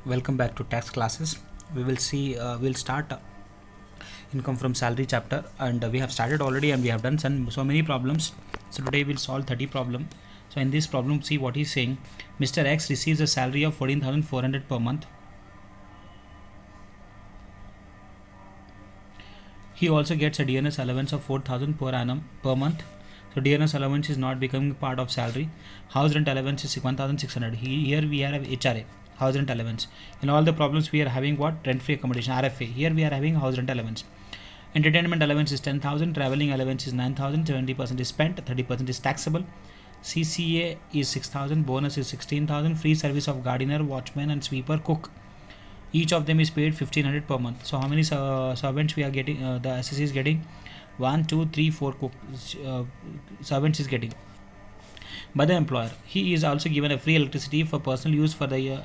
Welcome back to tax classes. We will see we'll start income from salary chapter, and we have started already and we have done so many problems. So today we'll solve 30 problem. So in this problem, see what he's saying. Mr. X receives a salary of 14,400 per month. He also gets a DNS allowance of 4,000 per annum per month. So DNS allowance is not becoming part of salary. House rent allowance is 1,600. Here we have HRA, house rent allowance. In all the problems we are having what? Rent-free accommodation, RFA. Here we are having house rent allowance. Entertainment allowance is 10,000. Traveling allowance is 9,000. 70% is spent. 30% is taxable. CCA is 6,000. Bonus is 16,000. Free service of gardener, watchman, and sweeper, cook. Each of them is paid 1,500 per month. So how many servants we are getting? The SSC is getting 1, 2, 3, 4 servants is getting by the employer. He is also given a free electricity for personal use for the year,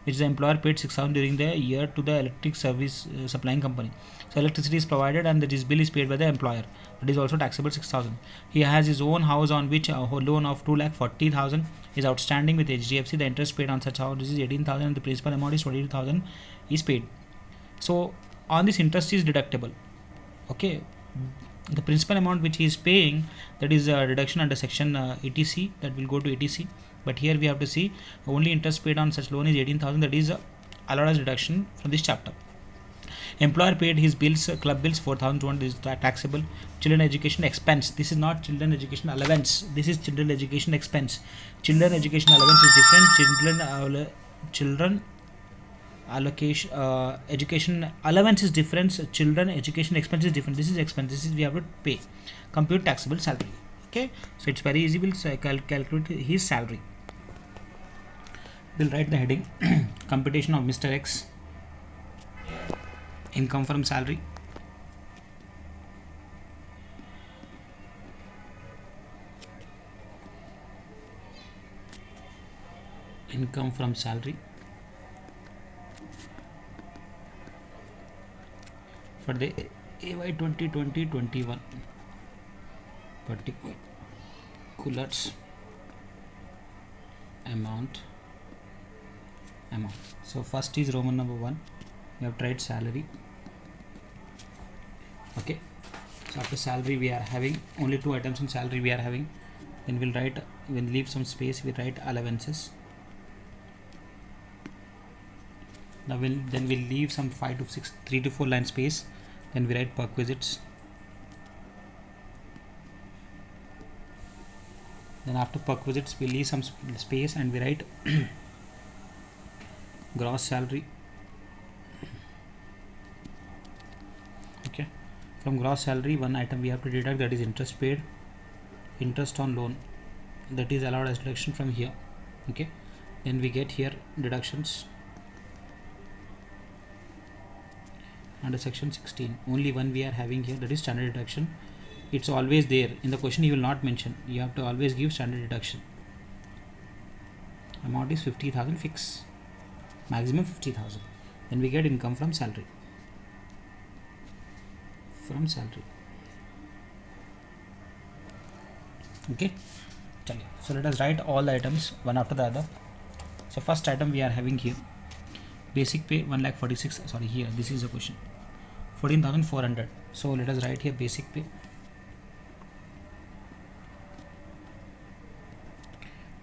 which the employer paid 6,000 during the year to the electric service supplying company. So electricity is provided and this bill is paid by the employer. It is also taxable 6,000. He has his own house on which a loan of 2,40,000 is outstanding with HDFC. The interest paid on such house is 18,000 and the principal amount is 22,000 is paid. So on this interest is deductible. Okay, the principal amount which he is paying, that is a reduction under section 80C, that will go to 80C. But here we have to see only interest paid on such loan is 18,000, that is allowed as deduction from this chapter. Employer paid his bills, club bills 4,200 is taxable. Children education expense, this is not children education allowance, this is children education expense. Children education allowance is different. Children allocation education allowance is different. Children education expense is different. This is expense, this is we have to pay. Compute taxable salary. Okay, so it's very easy. We'll calculate his salary. We'll write the heading computation of Mr. X income from salary. Income from salary for the AY 2020-21 particulars amount. So first is Roman number 1. We have tried salary. Okay, so after salary we are having only 2 items in salary we are having. Then we'll write, we'll leave some space, we write allowances. Now then we'll leave some 5 to 6, 3 to 4 line space. Then we write perquisites. Then after perquisites we leave some space and we write gross salary. Okay, from gross salary one item we have to deduct, that is interest paid, interest on loan, that is allowed as deduction from here. Okay, then we get here deductions under section 16. Only one we are having here, that is standard deduction. It's always there in the question, you will not mention, you have to always give standard deduction. Amount is 50,000 fix, maximum 50,000. Then we get income from salary. Okay, so let us write all the items one after the other. So first item we are having here basic pay 1,46,000. Sorry, here this is a question 14,400. So let us write here basic pay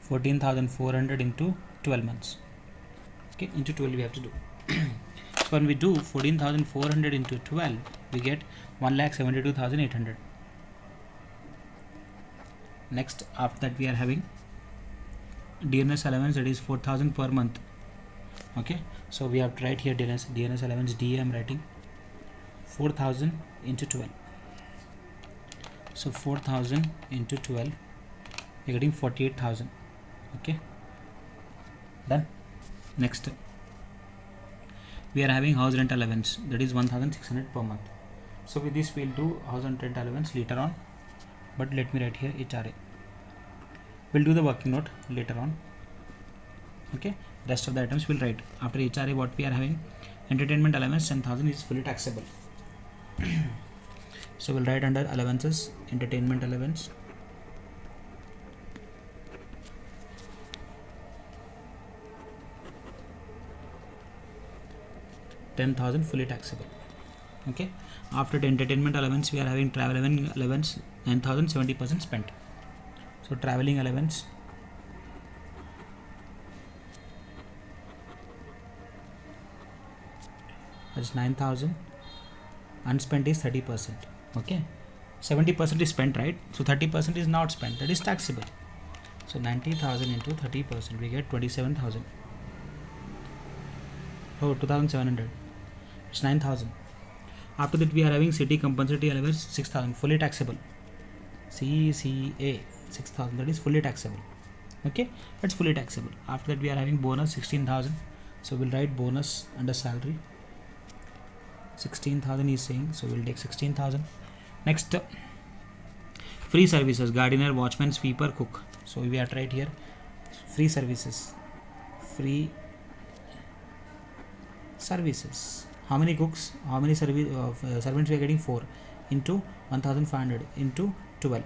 14,400 into 12 months. Okay, into 12 we have to do. So when we do 14,400 into 12, we get 1,72,800. Next, after that we are having DNS allowance, that is 4,000 per month. Okay, so we have to write here DNS allowance, D I am writing 4,000 into 12. So 4,000 into 12, we are getting 48,000. Okay, done. Next we are having house rent allowance, that is 1,600 per month. So with this we'll do house rent allowance later on, but let me write here HRA. We'll do the working note later on. Okay, rest of the items we'll write after HRA. What we are having, entertainment allowance 10,000 is fully taxable. So we'll write under allowances entertainment allowance 10,000 fully taxable. Okay, after the entertainment allowance we are having travel allowance 9,000, 70% spent. So traveling allowance is 9,000, unspent is 30%. Okay, 70% is spent, right? So 30% is not spent, that is taxable. So 90,000 into 30%, we get 27,000. Oh, 2,700. It's 9,000. After that, we are having city compensatory allowance 6,000, fully taxable. CCA 6,000, that is fully taxable. Okay, that's fully taxable. After that, we are having bonus 16,000. So we'll write bonus under salary. 16,000 is saying, so we'll take 16,000. Next, free services, gardener, watchman, sweeper, cook. So we are right here, free services. Free services. How many cooks? How many servants we are getting? 4 into 1,500 into 12.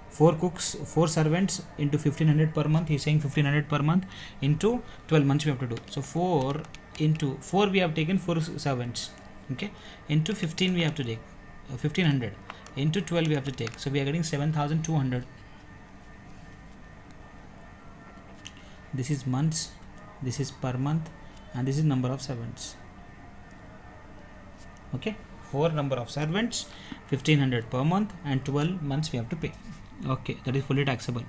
4 cooks, 4 servants into 1,500 per month. He's saying 1,500 per month into 12 months we have to do. So 4 into 4 we have taken 4 servants. Okay, into 15 we have to take 1,500 into 12 we have to take. So we are getting 7,200. This is months, this is per month, and this is number of servants. Okay, 4 number of servants, 1,500 per month, and 12 months we have to pay. Okay, that is fully taxable.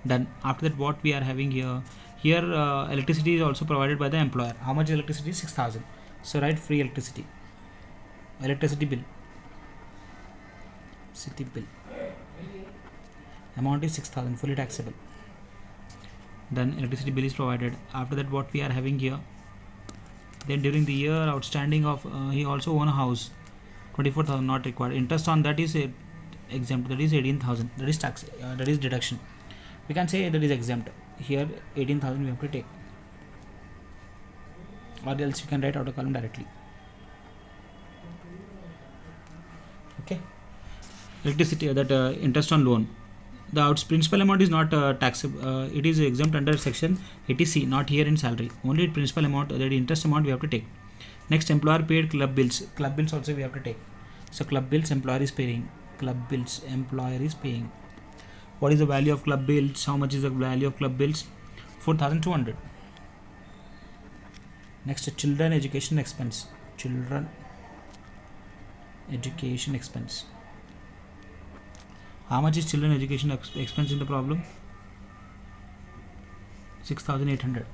Then after that, what we are having here, electricity is also provided by the employer. How much electricity? 6,000. So write free electricity bill, city bill, amount is 6,000, fully taxable. Then electricity bill is provided. After that, what we are having here, then during the year outstanding of he also own a house, 24,000 not required. Interest on that is exempt, that is 18,000, that is tax, that is deduction. We can say that is exempt. Here 18,000 we have to take, or else you can write outer column directly. Okay, electricity, that interest on loan, the principal amount is not taxable, it is exempt under section 80C, not here in salary. Only principal amount, that interest amount we have to take. Next, employer paid club bills also we have to take. So club bills employer is paying, club bills employer is paying. What is the value of club bills? How much is the value of club bills? 4,200. Next, children education expense, how much is children education expense in the problem? 6,800.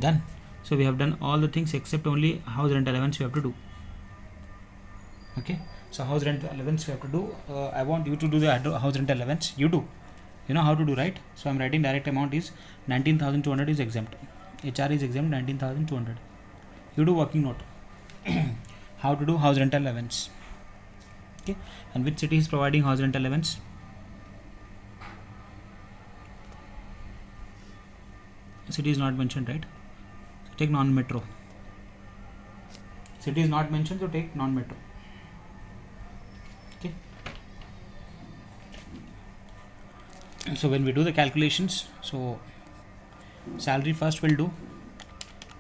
Done. So we have done all the things except only house rent allowance we have to do. Okay, so house rent allowance we have to do. I want you to do the house rent allowance. You know how to do, right? So I'm writing direct amount is 19,200 is exempt. HR is exempt, 19,200. You do working note. How to do house rent allowance. Okay, and which city is providing house rent allowance? City is not mentioned, right? So take non-metro. City is not mentioned, so take non-metro. Okay, so when we do the calculations, so salary first we'll do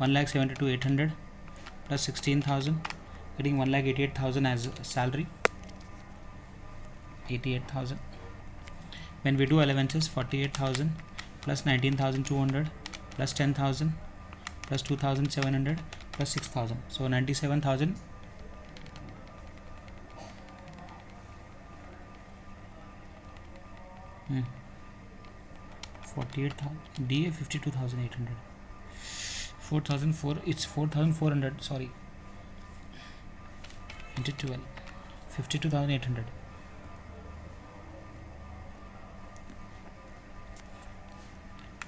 1,72,800 plus 16,000, getting 1,88,000 as salary. 88,000. When we do allowances, 48,000 plus 19,200 plus 10,000 plus 2,700 plus 6,000. So 97,000. Hmm. 48,000. DA 52,800. 4,004. It's 4,400. Sorry. Into 12. 52,800.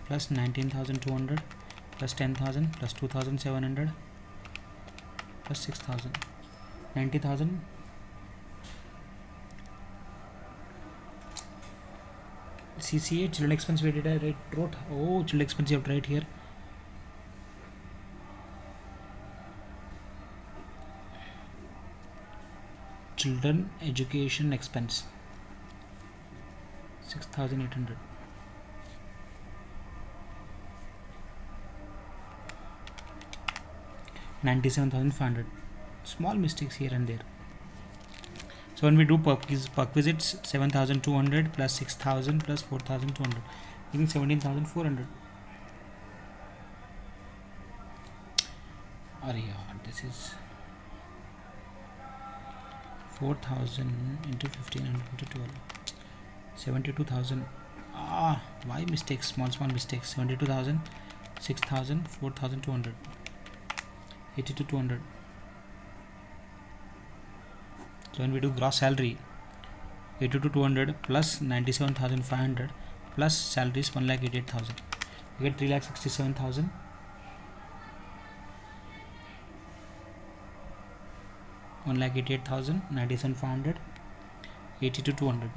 Plus 19,200 plus 10,000 plus 2,700 plus 6,000. 90,000. CCA children expense we did I wrote. Oh, children expense you have to write here. Children education expense 6,800. 97,500. Small mistakes here and there. So when we do perquisites, 7,200 plus 6,000 plus 4,200, giving 17,400. This is 4,000 into 1,500 into 12, 72,000. Why mistakes? Small mistakes. 72,000, 6,000, 4,200, 82,200. So when we do gross salary, 82,200 plus 97,500 plus salary is 1,88,000. We get 3,67,000. 1,88,000, 97,500, 82,200.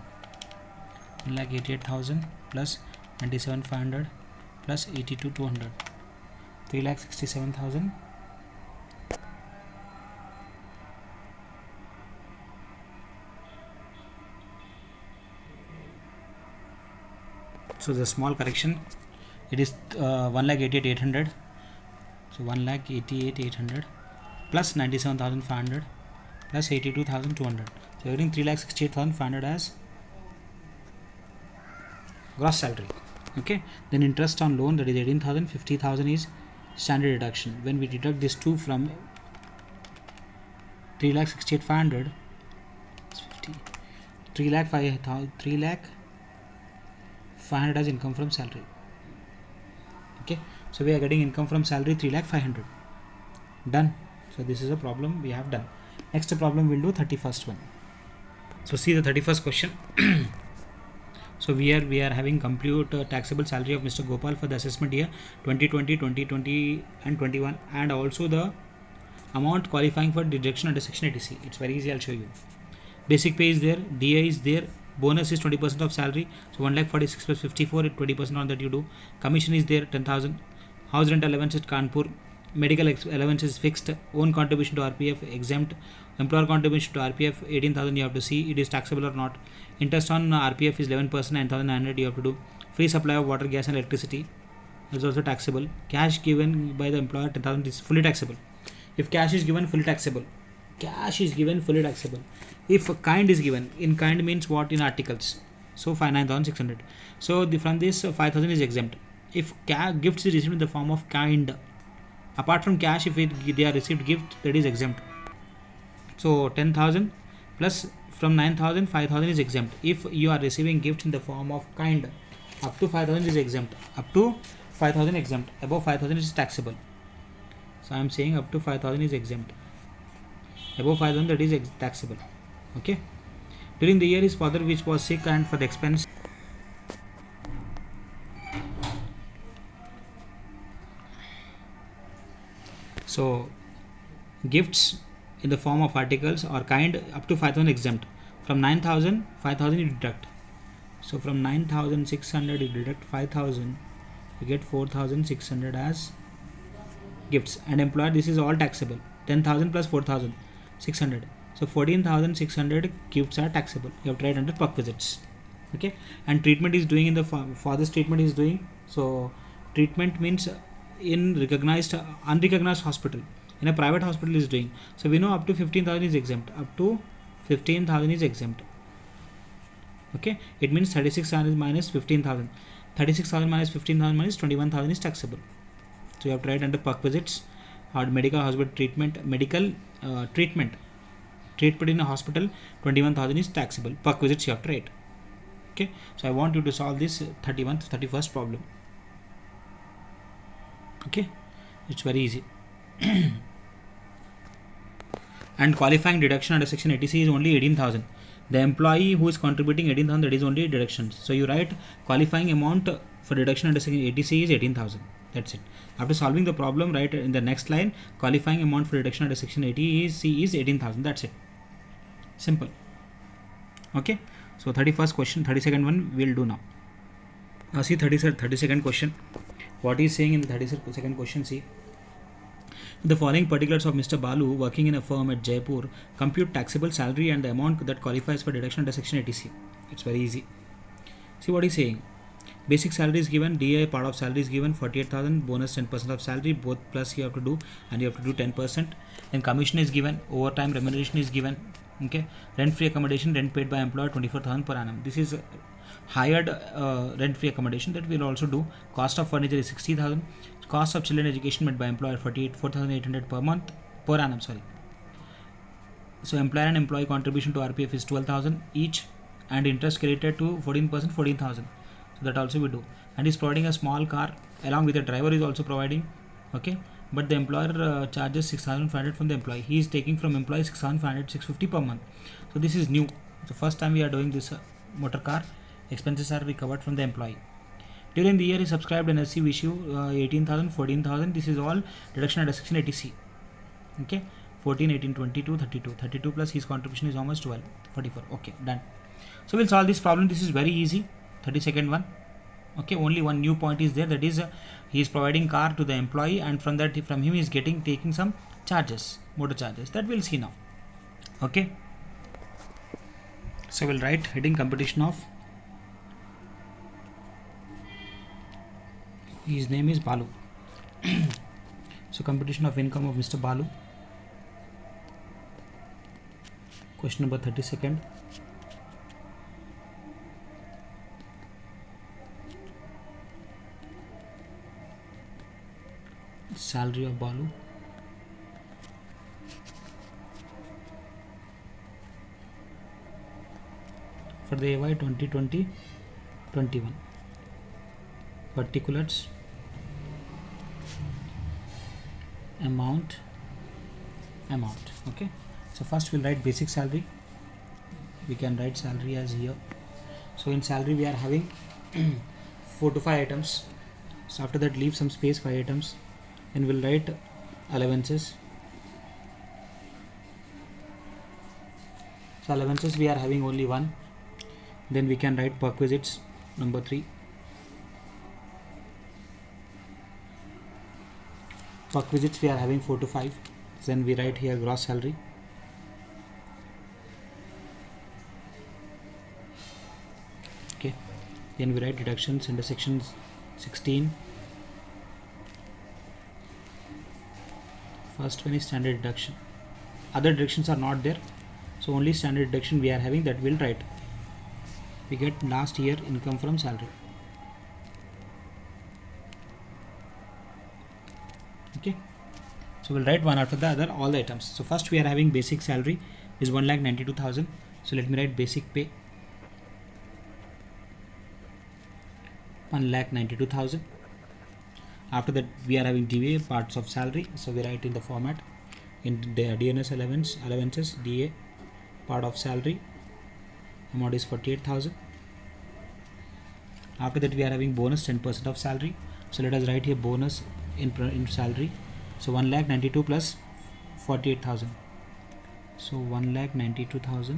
1,88,000 plus 97,500 plus 82,200. 3,67,000. So the small correction, it is 1,88,800. So 1,88,800 plus 97,500 plus 82,200. So you're getting 3,68,500 as gross salary. Okay. Then interest on loan, that is 18,000. 50,000 is standard deduction. When we deduct this 2 from 3,68,500, 3,500 as income from salary. Okay. So we are getting income from salary 3,500. Done. So this is a problem we have done. Next problem we'll do 31st one. So see the 31st question. So we are having compute taxable salary of Mr. Gopal for the assessment year 2020, 2020 and 21, and also the amount qualifying for deduction under section 80C. It's very easy, I'll show you. Basic pay is there, DA is there, bonus is 20% of salary, so 1,46,000 plus 54 at 20% on that you do. Commission is there 10,000. House rent allowance at Kanpur. Medical allowance is fixed. Own contribution to RPF exempt. Employer contribution to RPF 18,000 you have to see it is taxable or not. Interest on RPF is 11%, 9,900 you have to do. Free supply of water, gas and electricity is also taxable. Cash given by the employer 10,000 is fully taxable. If cash is given, fully taxable. Cash is given, fully taxable. If kind is given, in kind means what in articles. So 9,600. So from this 5,000 is exempt. If gifts is received in the form of kind, apart from cash, if they are received gift, that is exempt. So 10,000 plus from 9,000, 5,000 is exempt. If you are receiving gift in the form of kind, up to 5,000 is exempt. Up to 5,000 exempt. Above 5,000 is taxable. So I am saying up to 5,000 is exempt. Above 5,000 that is taxable. Okay. During the year his father which was sick and for the expense. So gifts in the form of articles or kind up to 5,000 exempt. From 9,000, 5,000 you deduct. So from 9,600 you deduct 5,000, you get 4,600 as gifts. And employer, this is all taxable. 10,000 plus 4,600. So 14,600 gifts are taxable. You have to write under perquisites. Okay. And treatment is doing in the father's treatment is doing. So treatment means in recognized unrecognized hospital. In a private hospital is doing. So we know up to 15,000 is exempt. Up to 15,000 is exempt. Okay. It means 36,000 minus 15,000. 36,000 minus 15,000 minus 21,000 is taxable. So you have to write under perquisites or medical hospital treatment, medical treatment in a hospital, 21,000 is taxable. Perquisites you have to write. Okay. So I want you to solve this 31st problem. Okay. It's very easy. And qualifying deduction under section 80C is only 18,000. The employee who is contributing 18,000, that is only deductions. So you write qualifying amount for deduction under section 80C is 18,000. That's it. After solving the problem, write in the next line qualifying amount for deduction under section 80C is 18,000. That's it. Simple. Okay. So 31st question, 32nd one we'll do now. Now see 32nd question. What is saying in the 32nd question? See. The following particulars of Mr. Balu working in a firm at Jaipur compute taxable salary and the amount that qualifies for deduction under section 80C. It's very easy. See what he's saying. Basic salary is given, DA part of salary is given 48,000, bonus 10% of salary, both plus you have to do, and you have to do 10%. Then commission is given, overtime remuneration is given. Okay, rent free accommodation, rent paid by employer 24,000 per annum. This is hired rent free accommodation that we'll also do. Cost of furniture is 60,000. Cost of children education met by employer 4,800 per month per annum. Sorry. So employer and employee contribution to RPF is 12,000 each, and interest credited to 14%, 14,000. So that also we do. And he's providing a small car along with the driver is also providing. Okay, but the employer charges 6,500 from the employee. He is taking from employee 6,500, 650 per month. So this is new. So first time we are doing this motor car. Expenses are recovered from the employee. During the year he subscribed NSC issue 18,000, 14,000. This is all deduction under section 80C. Okay, 14, 18, 22, 32. 32 plus his contribution is how much? 12, 44. Okay, done. So we'll solve this problem. This is very easy. 32nd one. Okay, only one new point is there, that is he is providing car to the employee, and from that, from him he is taking some charges, motor charges, that we'll see now. Okay, so we'll write heading competition of, his name is Balu. So competition of income of Mr. Balu. Question number 32nd. Salary of Balu. For the AY 2020-21. Particulars. Amount. Okay. So first we'll write basic salary. We can write salary as here. So in salary we are having 4 to 5 items. So after that leave some space, 5 items. And we'll write allowances. So allowances we are having only 1. Then we can write perquisites number 3. Perquisites we are having 4 to 5. Then we write here gross salary. Okay. Then we write deductions under section 16. First one is standard deduction. Other deductions are not there, so only standard deduction we are having, that we'll write. We get last year income from salary. Okay, so we'll write one after the other all the items. So first we are having basic salary is 1,92,000. So let me write basic pay 1,92,000. After that we are having DA parts of salary, so we write in the format in the DNS allowances DA part of salary, amount is 48,000. After that we are having bonus 10% of salary, so let us write here bonus in salary. So 1,92,000 plus 48,000. So 1,92,000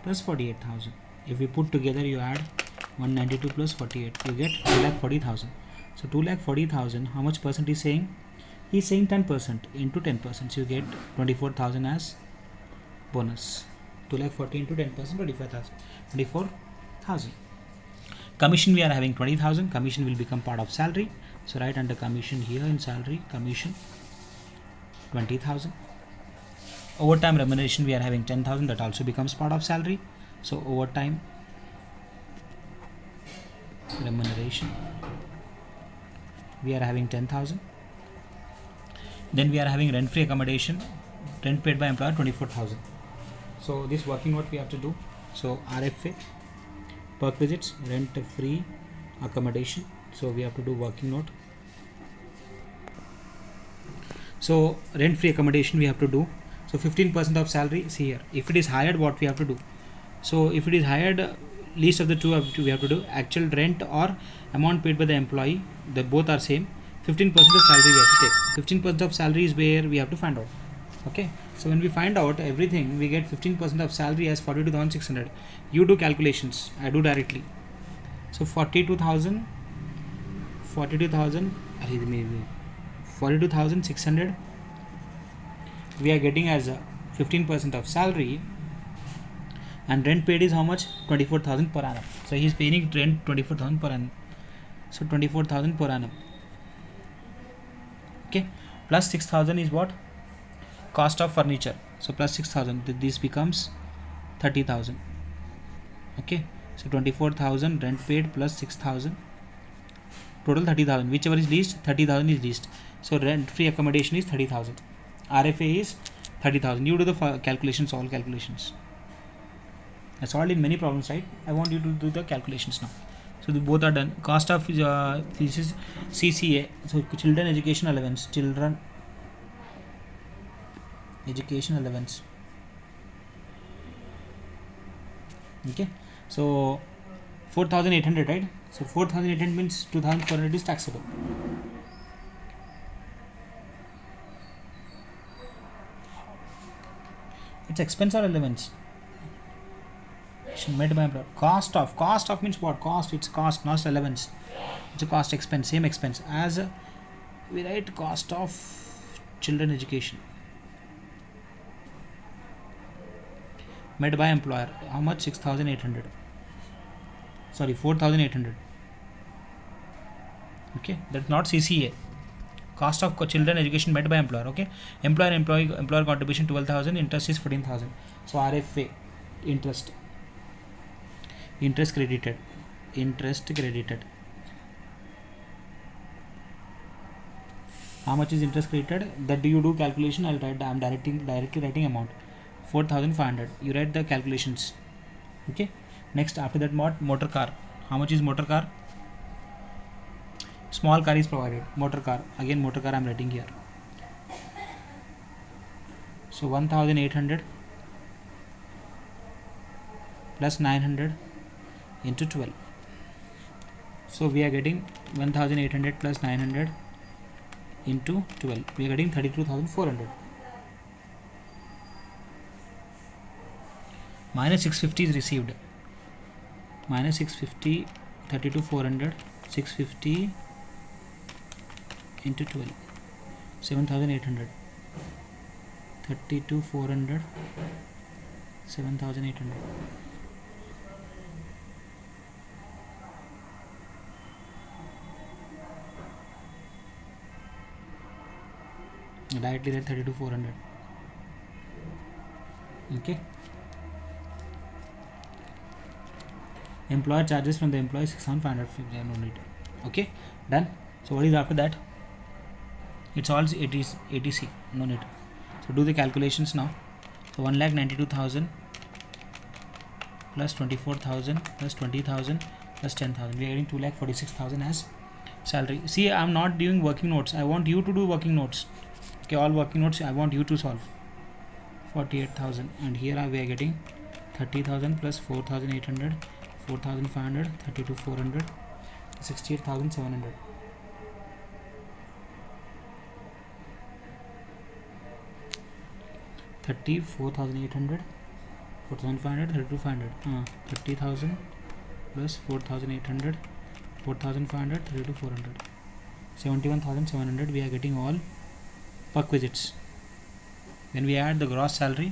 plus 48,000. If we put together, you add 192 plus 48, you get 2,40,000. So 2,40,000, how much percent is saying? He is saying 10% into 10%. So you get 24,000 as bonus. 2,40,000 into 10%, 24,000. Commission we are having 20,000. Commission will become part of salary. So write under commission here in salary, commission 20,000. Overtime remuneration we are having 10,000. That also becomes part of salary. So overtime remuneration we are having 10,000. Then we are having rent free accommodation, rent paid by employer 24,000. So this working what we have to do. So RFA perquisites rent free accommodation. So we have to do working note. So rent free accommodation we have to do. So 15% of salary. See here, if it is hired, what we have to do? So if it is hired, least of the two we have to do. Actual rent or amount paid by the employee, they both are same. 15% of salary we have to take. 15% of salary is where we have to find out. Okay, so when we find out everything, we get 15% of salary as 42,600. You do calculations, I do directly. So 42,600 we are getting as a 15% of salary. and rent paid is how much? 24,000 per annum. So he is paying rent 24,000 per annum. So 24,000 per annum. Okay, plus 6,000 is what? Cost of furniture. So plus 6,000, this becomes 30,000. Okay, so 24,000 rent paid plus 6,000, total 30,000. Whichever is least, 30,000 is least. So rent free accommodation is 30,000. RFA is 30,000. You do the calculations, all calculations. I solved in many problems, right? I want you to do the calculations now. So both are done. Cost of this is CCA. So children education allowance. Children education allowance. Okay. So 4,800, right? So 4,800 means 2,400 is taxable. It's expense or allowance? Made by employer. Cost of means what? Cost, it's cost, not allowance. It's a cost, expense, same expense as we write cost of children education made by employer. How much? 6,800. Sorry, 4,800. Okay, that's not CCA. Cost of children education made by employer. Okay, employer contribution 12,000, interest is 14,000. So RFA, interest credited. How much is interest credited? That do you do calculation? I'll write. I'm directly writing amount. 4,500. You write the calculations. Okay. Next, after that, motor car. How much is motor car? Small car is provided. Motor car. Again, motor car I'm writing here. So 1,800 plus 900 into 12. So we are getting 1,800 plus 900 into 12. We are getting 32,400. Minus 650 is received. Minus 650, 32,400, 650 into 12, 7,800. 32,400, 7,800. Directly write 32,400. Okay. Employer charges from the employee 6,500. No need. Okay, done. So what is after that? It's all ATC. No need. So do the calculations now. So 1,92,000 plus 24,000 plus 20,000 plus 10,000. We are getting 2,46,000 as salary. See, I'm not doing working notes. I want you to do working notes. Okay, all working notes I want you to solve. 48,000, and here we are getting 30,000 plus 4,800, 4,500, 32,400, 68,700. 34,800, 4,500, 32,500. 30,000 plus 4,800, 4,500, 32,400, 71,700. We are getting all perquisites. When we add the gross salary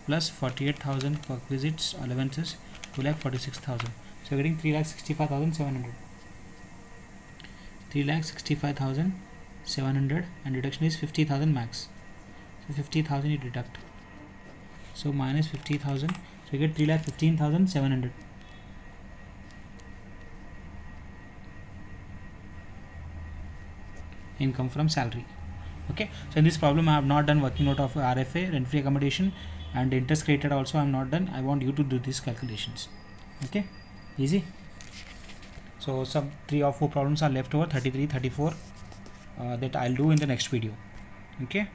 plus 48,000 perquisites allowances, 2,46,000. So we are getting 3,65,700. 3,65,700, and deduction is 50,000 max. So 50,000 you deduct. So minus 50,000. So you get 3,15,700. Income from salary. Okay, so in this problem I have not done working note of RFA, rent free accommodation, and interest credited also I am not done. I want you to do these calculations. Okay, easy. So some 3 or 4 problems are left over, 33, 34, that I'll do in the next video. Okay.